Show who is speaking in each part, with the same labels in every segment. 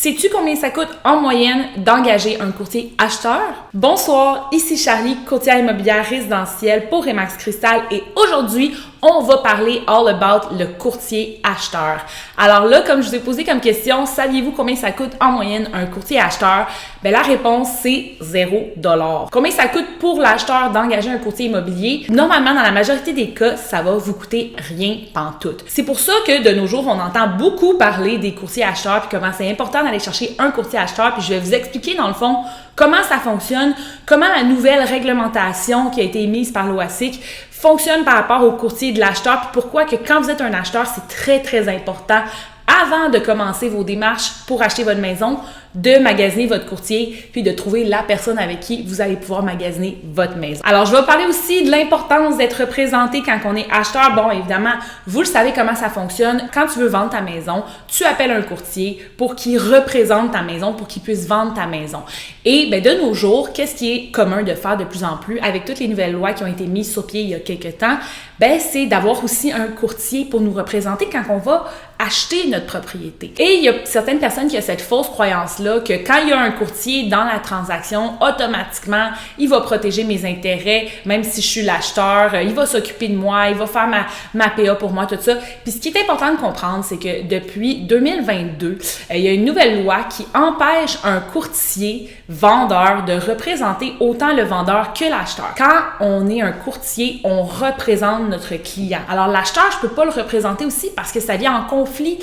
Speaker 1: Sais-tu combien ça coûte en moyenne d'engager un courtier acheteur? Bonsoir, ici Charlie, courtière immobilière résidentielle pour Remax Cristal et aujourd'hui, on va parler all about le courtier acheteur. Alors là, comme je vous ai posé comme question, saviez-vous combien ça coûte en moyenne un courtier acheteur? Ben la réponse, c'est $0. Combien ça coûte pour l'acheteur d'engager un courtier immobilier? Normalement, dans la majorité des cas, ça va vous coûter rien pantoute. C'est pour ça que de nos jours, on entend beaucoup parler des courtiers acheteurs puis comment c'est important d'aller chercher un courtier acheteur. Puis je vais vous expliquer dans le fond comment ça fonctionne, comment la nouvelle réglementation qui a été émise par l'OASIC fonctionne par rapport au courtier de l'acheteur, puis pourquoi que quand vous êtes un acheteur, c'est très, très important avant de commencer vos démarches pour acheter votre maison, de magasiner votre courtier, puis de trouver la personne avec qui vous allez pouvoir magasiner votre maison. Alors, je vais parler aussi de l'importance d'être représenté quand on est acheteur. Bon, évidemment, vous le savez comment ça fonctionne. Quand tu veux vendre ta maison, tu appelles un courtier pour qu'il représente ta maison, pour qu'il puisse vendre ta maison. Et bien, de nos jours, qu'est-ce qui est commun de faire de plus en plus avec toutes les nouvelles lois qui ont été mises sur pied il y a quelques temps? Ben, c'est d'avoir aussi un courtier pour nous représenter quand on va acheter notre propriété. Et il y a certaines personnes qui ont cette fausse croyance-là que quand il y a un courtier dans la transaction, automatiquement, il va protéger mes intérêts, même si je suis l'acheteur, il va s'occuper de moi, il va faire ma PA pour moi, tout ça. Puis ce qui est important de comprendre, c'est que depuis 2022, il y a une nouvelle loi qui empêche un courtier vendeur de représenter autant le vendeur que l'acheteur. Quand on est un courtier, on représente notre client. Alors l'acheteur, je peux pas le représenter aussi parce que ça vient en conflit.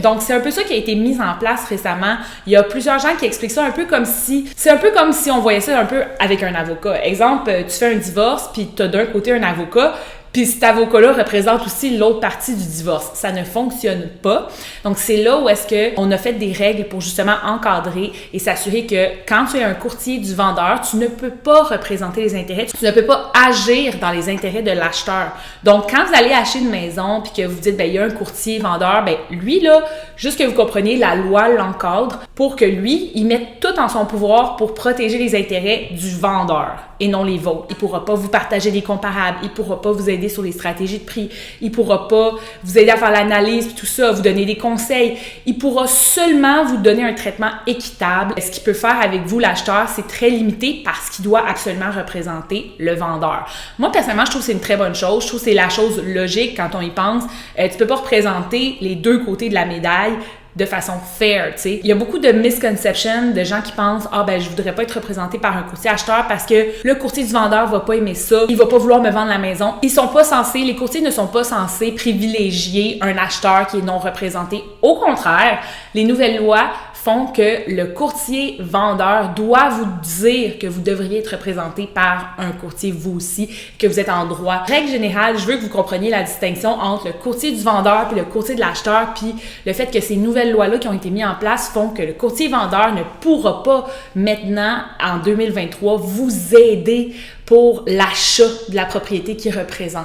Speaker 1: Donc c'est un peu ça qui a été mis en place récemment. Il y a plusieurs gens qui expliquent ça un peu comme si... C'est un peu comme si on voyait ça un peu avec un avocat. Exemple, tu fais un divorce, puis tu as d'un côté un avocat, puis cet avocat-là représente aussi l'autre partie du divorce. Ça ne fonctionne pas. Donc, c'est là où est-ce qu'on a fait des règles pour justement encadrer et s'assurer que quand tu es un courtier du vendeur, tu ne peux pas représenter les intérêts, tu ne peux pas agir dans les intérêts de l'acheteur. Donc, quand vous allez acheter une maison puis que vous dites, ben il y a un courtier vendeur, ben lui, là, juste que vous compreniez, la loi l'encadre pour que lui, il mette tout en son pouvoir pour protéger les intérêts du vendeur et non les vôtres. Il ne pourra pas vous partager des comparables, il ne pourra pas vous aider sur les stratégies de prix, il ne pourra pas vous aider à faire l'analyse et tout ça, vous donner des conseils. Il pourra seulement vous donner un traitement équitable. Ce qu'il peut faire avec vous, l'acheteur, c'est très limité parce qu'il doit absolument représenter le vendeur. Moi, personnellement, je trouve que c'est une très bonne chose. Je trouve que c'est la chose logique quand on y pense. Tu ne peux pas représenter les deux côtés de la médaille de façon fair, tu sais. Il y a beaucoup de misconceptions de gens qui pensent « Ah, ben, je voudrais pas être représenté par un courtier acheteur parce que le courtier du vendeur va pas aimer ça, il va pas vouloir me vendre la maison. » Les courtiers ne sont pas censés privilégier un acheteur qui est non représenté. Au contraire, les nouvelles lois font que le courtier vendeur doit vous dire que vous devriez être représenté par un courtier vous aussi, que vous êtes en droit. Règle générale, je veux que vous compreniez la distinction entre le courtier du vendeur puis le courtier de l'acheteur, puis le fait que ces nouvelles lois-là qui ont été mises en place font que le courtier vendeur ne pourra pas maintenant, en 2023, vous aider pour l'achat de la propriété qu'il représente.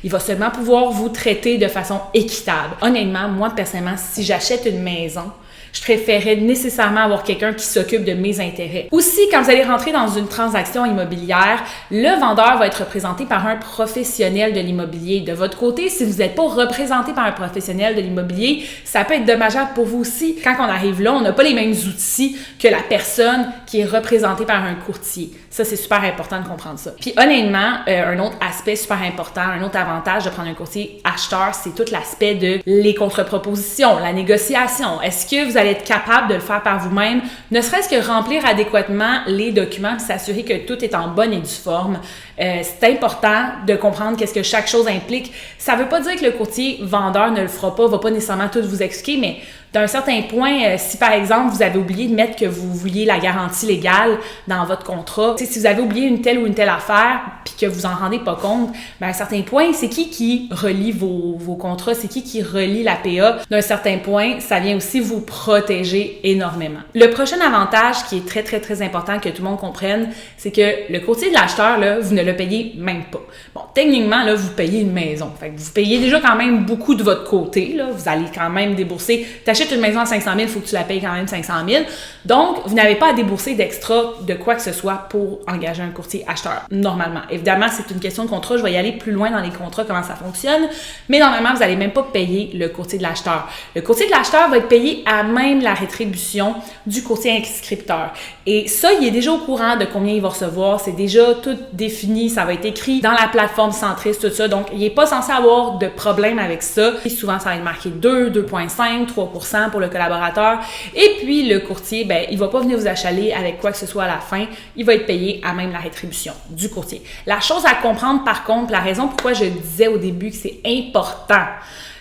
Speaker 1: Il va seulement pouvoir vous traiter de façon équitable. Honnêtement, moi, personnellement, si j'achète une maison, je préférais nécessairement avoir quelqu'un qui s'occupe de mes intérêts. Aussi, quand vous allez rentrer dans une transaction immobilière, le vendeur va être représenté par un professionnel de l'immobilier. De votre côté, si vous n'êtes pas représenté par un professionnel de l'immobilier, ça peut être dommageable pour vous aussi. Quand on arrive là, on n'a pas les mêmes outils que la personne qui est représentée par un courtier. Ça, c'est super important de comprendre ça. Puis honnêtement, un autre aspect super important, un autre avantage de prendre un courtier acheteur, c'est tout l'aspect de les contre-propositions, la négociation. Est-ce que vous allez être capable de le faire par vous-même, ne serait-ce que remplir adéquatement les documents puis s'assurer que tout est en bonne et due forme. C'est important de comprendre qu'est-ce que chaque chose implique. Ça veut pas dire que le courtier vendeur ne le fera pas, va pas nécessairement tout vous expliquer, mais d'un certain point, si par exemple vous avez oublié de mettre que vous vouliez la garantie légale dans votre contrat, si vous avez oublié une telle ou une telle affaire puis que vous en rendez pas compte, ben à un certain point, c'est qui relie vos contrats, c'est qui relie la PA. D'un certain point, ça vient aussi vous protéger énormément. Le prochain avantage qui est très, très, très important que tout le monde comprenne, c'est que le courtier de l'acheteur, là, vous ne le payez même pas. Bon, techniquement, là, vous payez une maison. Fait que vous payez déjà quand même beaucoup de votre côté, là. Vous allez quand même débourser. T'achètes une maison à 500 000, il faut que tu la payes quand même 500 000. Donc, vous n'avez pas à débourser d'extra de quoi que ce soit pour pour engager un courtier acheteur, normalement. Évidemment, c'est une question de contrat, je vais y aller plus loin dans les contrats, comment ça fonctionne, mais normalement, vous n'allez même pas payer le courtier de l'acheteur. Le courtier de l'acheteur va être payé à même la rétribution du courtier inscripteur. Et ça, il est déjà au courant de combien il va recevoir, c'est déjà tout défini, ça va être écrit dans la plateforme Centris, tout ça, donc il n'est pas censé avoir de problème avec ça. Et souvent, ça va être marqué 2, 2,5, 3% pour le collaborateur. Et puis, le courtier, ben, il va pas venir vous achaler avec quoi que ce soit à la fin, il va être payé à même la rétribution du courtier. La chose à comprendre, par contre, la raison pourquoi je disais au début que c'est important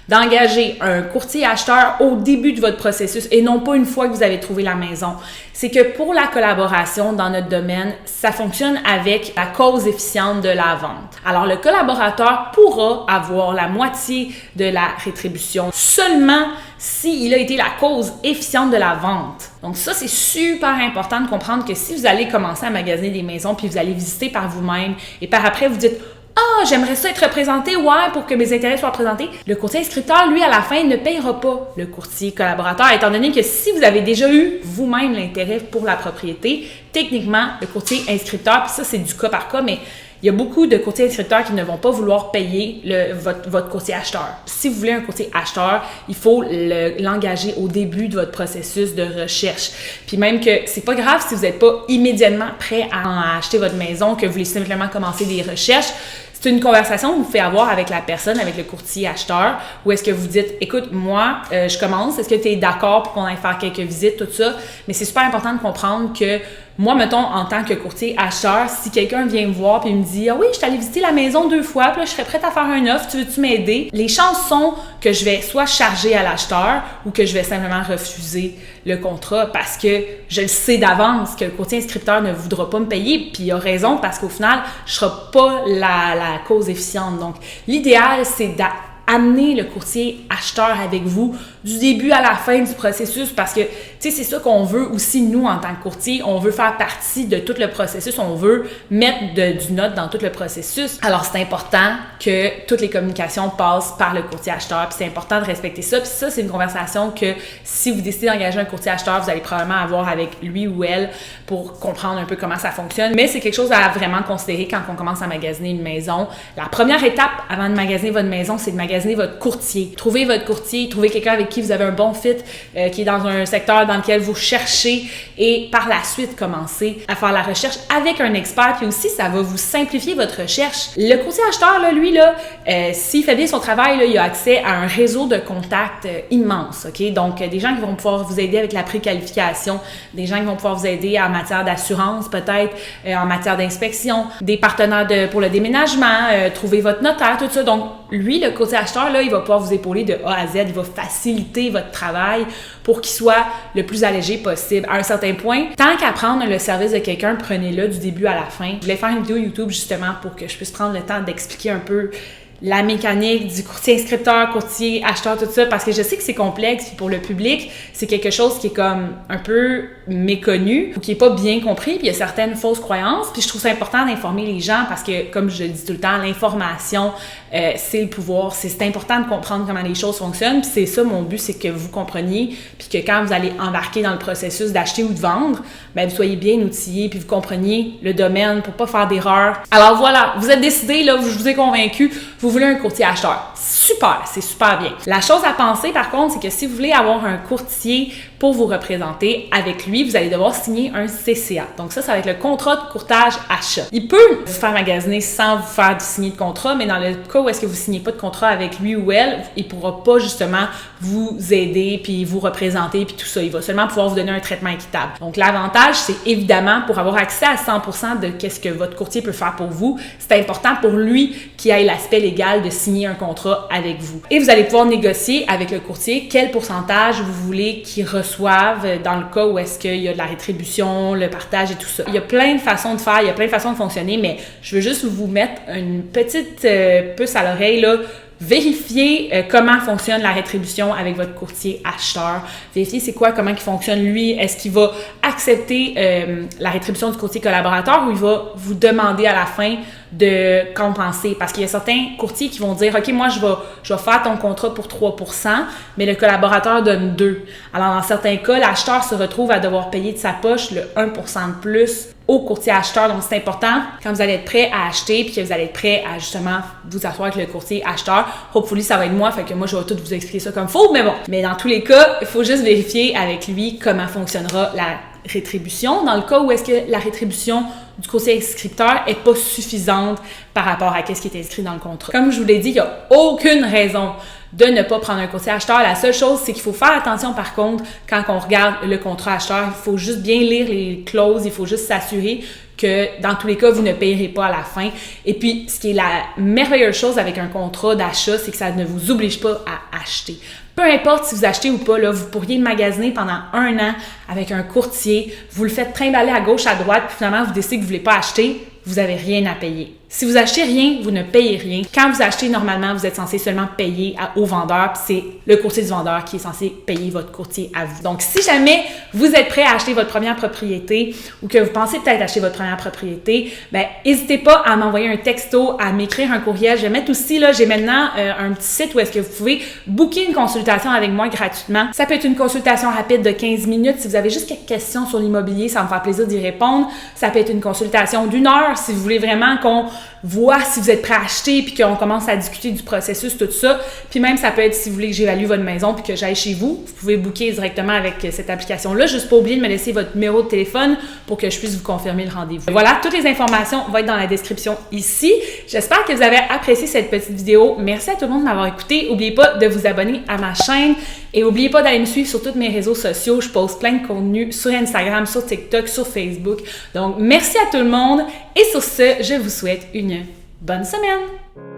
Speaker 1: d'engager un courtier acheteur au début de votre processus et non pas une fois que vous avez trouvé la maison, c'est que pour la collaboration dans notre domaine, ça fonctionne avec la cause efficiente de la vente. Alors, le collaborateur pourra avoir la moitié de la rétribution seulement s'il a été la cause efficiente de la vente. Donc ça, c'est super important de comprendre que si vous allez commencer à magasiner des maisons puis vous allez visiter par vous-même et par après vous dites « Ah, j'aimerais ça être représenté, ouais, pour que mes intérêts soient représentés. » Le courtier inscripteur, lui, à la fin, ne payera pas le courtier collaborateur, étant donné que si vous avez déjà eu vous-même l'intérêt pour la propriété, techniquement, le courtier inscripteur, puis ça, c'est du cas par cas, mais il y a beaucoup de courtiers inscripteurs qui ne vont pas vouloir payer votre courtier acheteur. Si vous voulez un courtier acheteur, il faut l'engager au début de votre processus de recherche. Puis même que c'est pas grave si vous n'êtes pas immédiatement prêt à acheter votre maison, que vous voulez simplement commencer des recherches. C'est une conversation que vous pouvez avoir avec la personne, avec le courtier acheteur, où est-ce que vous dites, écoute, moi, je commence, est-ce que tu es d'accord pour qu'on aille faire quelques visites, tout ça? Mais c'est super important de comprendre que moi, mettons, en tant que courtier acheteur, si quelqu'un vient me voir et me dit « Ah oui, je suis allée visiter la maison 2 fois, puis là, je serais prête à faire un offre, tu veux-tu m'aider? » Les chances sont que je vais soit charger à l'acheteur ou que je vais simplement refuser le contrat parce que je le sais d'avance que le courtier inscripteur ne voudra pas me payer, puis il a raison parce qu'au final, je ne serai pas la cause efficiente. Donc, l'idéal, c'est d'amener le courtier acheteur avec vous du début à la fin du processus parce que, tu sais, c'est ça qu'on veut aussi, nous, en tant que courtier. On veut faire partie de tout le processus. On veut mettre du note dans tout le processus. Alors, c'est important que toutes les communications passent par le courtier acheteur. Puis c'est important de respecter ça. Puis ça, c'est une conversation que si vous décidez d'engager un courtier acheteur, vous allez probablement avoir avec lui ou elle pour comprendre un peu comment ça fonctionne. Mais c'est quelque chose à vraiment considérer quand on commence à magasiner une maison. La première étape avant de magasiner votre maison, c'est de magasiner votre courtier. Trouvez votre courtier, trouvez quelqu'un avec qui vous avez un bon fit, qui est dans un secteur dans lequel vous cherchez et par la suite, commencez à faire la recherche avec un expert. Puis aussi, ça va vous simplifier votre recherche. Le courtier acheteur, là, lui, là, s'il fait bien son travail, là, il a accès à un réseau de contacts immense, OK? Donc, des gens qui vont pouvoir vous aider avec la préqualification, des gens qui vont pouvoir vous aider en matière d'assurance, peut-être, en matière d'inspection, des partenaires pour le déménagement, trouver votre notaire, tout ça. Donc, lui, le courtier acheteur, là, il va pouvoir vous épauler de A à Z, il va faciliter votre travail pour qu'il soit le plus allégé possible. À un certain point, tant qu'à prendre le service de quelqu'un, prenez-le du début à la fin. Je voulais faire une vidéo YouTube justement pour que je puisse prendre le temps d'expliquer un peu la mécanique du courtier inscripteur, courtier acheteur, tout ça, parce que je sais que c'est complexe, puis pour le public, c'est quelque chose qui est comme un peu méconnu ou qui est pas bien compris, puis il y a certaines fausses croyances, puis je trouve ça important d'informer les gens parce que, comme je le dis tout le temps, l'information, c'est le pouvoir, c'est important de comprendre comment les choses fonctionnent, puis c'est ça mon but, c'est que vous compreniez, puis que quand vous allez embarquer dans le processus d'acheter ou de vendre, ben vous soyez bien outillés, puis vous compreniez le domaine pour pas faire d'erreurs. Alors voilà, vous êtes décidés, là, je vous ai convaincu, vous voulez un courtier acheteur. Super, c'est super bien. La chose à penser, par contre, c'est que si vous voulez avoir un courtier pour vous représenter avec lui, vous allez devoir signer un CCA. Donc ça va être le contrat de courtage achat. Il peut vous faire magasiner sans vous faire signer de contrat, mais dans le cas où est-ce que vous signez pas de contrat avec lui ou elle, il pourra pas justement vous aider puis vous représenter puis tout ça. Il va seulement pouvoir vous donner un traitement équitable. Donc l'avantage, c'est évidemment pour avoir accès à 100% de qu'est-ce que votre courtier peut faire pour vous, c'est important pour lui qu'il ait l'aspect légal de signer un contrat avec vous. Et vous allez pouvoir négocier avec le courtier quel pourcentage vous voulez qu'il reçoive dans le cas où est-ce qu'il y a de la rétribution, le partage et tout ça. Il y a plein de façons de faire, il y a plein de façons de fonctionner, mais je veux juste vous mettre une petite puce à l'oreille, là. Vérifiez comment fonctionne la rétribution avec votre courtier acheteur. Vérifiez c'est quoi, comment il fonctionne lui. Est-ce qu'il va accepter la rétribution du courtier collaborateur ou il va vous demander à la fin de compenser? Parce qu'il y a certains courtiers qui vont dire « OK, moi, je vais faire ton contrat pour 3%, mais le collaborateur donne 2%. » Alors, dans certains cas, l'acheteur se retrouve à devoir payer de sa poche le 1% de plus au courtier acheteur. Donc, c'est important quand vous allez être prêt à acheter puis que vous allez être prêt à justement vous asseoir avec le courtier acheteur. Hopefully, ça va être moi, fait que moi, je vais tout vous expliquer ça comme faux, mais bon. Mais dans tous les cas, il faut juste vérifier avec lui comment fonctionnera la rétribution. Dans le cas où est-ce que la rétribution du courtier inscripteur est pas suffisante par rapport à ce qui est inscrit dans le contrat. Comme je vous l'ai dit, il n'y a aucune raison de ne pas prendre un courtier acheteur. La seule chose, c'est qu'il faut faire attention par contre quand on regarde le contrat acheteur. Il faut juste bien lire les clauses, il faut juste s'assurer que dans tous les cas, vous ne payerez pas à la fin. Et puis, ce qui est la merveilleuse chose avec un contrat d'achat, c'est que ça ne vous oblige pas à acheter. Peu importe si vous achetez ou pas, là, vous pourriez magasiner pendant 1 an avec un courtier, vous le faites trimballer à gauche, à droite, puis finalement, vous décidez que vous ne voulez pas acheter, vous n'avez rien à payer. Si vous achetez rien, vous ne payez rien. Quand vous achetez, normalement, vous êtes censé seulement payer au vendeur, puis c'est le courtier du vendeur qui est censé payer votre courtier à vous. Donc, si jamais vous êtes prêt à acheter votre première propriété ou que vous pensez peut-être acheter votre première propriété, ben n'hésitez pas à m'envoyer un texto, à m'écrire un courriel. Je vais mettre aussi, là, j'ai maintenant un petit site où est-ce que vous pouvez booker une consultation avec moi gratuitement. Ça peut être une consultation rapide de 15 minutes. Si vous avez juste quelques questions sur l'immobilier, ça me fera plaisir d'y répondre. Ça peut être une consultation d'1 heure si vous voulez vraiment qu'on voit si vous êtes prêt à acheter puis qu'on commence à discuter du processus, tout ça. Puis même, ça peut être si vous voulez que j'évalue votre maison puis que j'aille chez vous. Vous pouvez booker directement avec cette application-là. Juste pas oublier de me laisser votre numéro de téléphone pour que je puisse vous confirmer le rendez-vous. Voilà, toutes les informations vont être dans la description ici. J'espère que vous avez apprécié cette petite vidéo. Merci à tout le monde de m'avoir écouté. N'oubliez pas de vous abonner à ma chaîne et n'oubliez pas d'aller me suivre sur tous mes réseaux sociaux. Je poste plein de contenu sur Instagram, sur TikTok, sur Facebook. Donc, merci à tout le monde et sur ce, je vous souhaite une bonne semaine!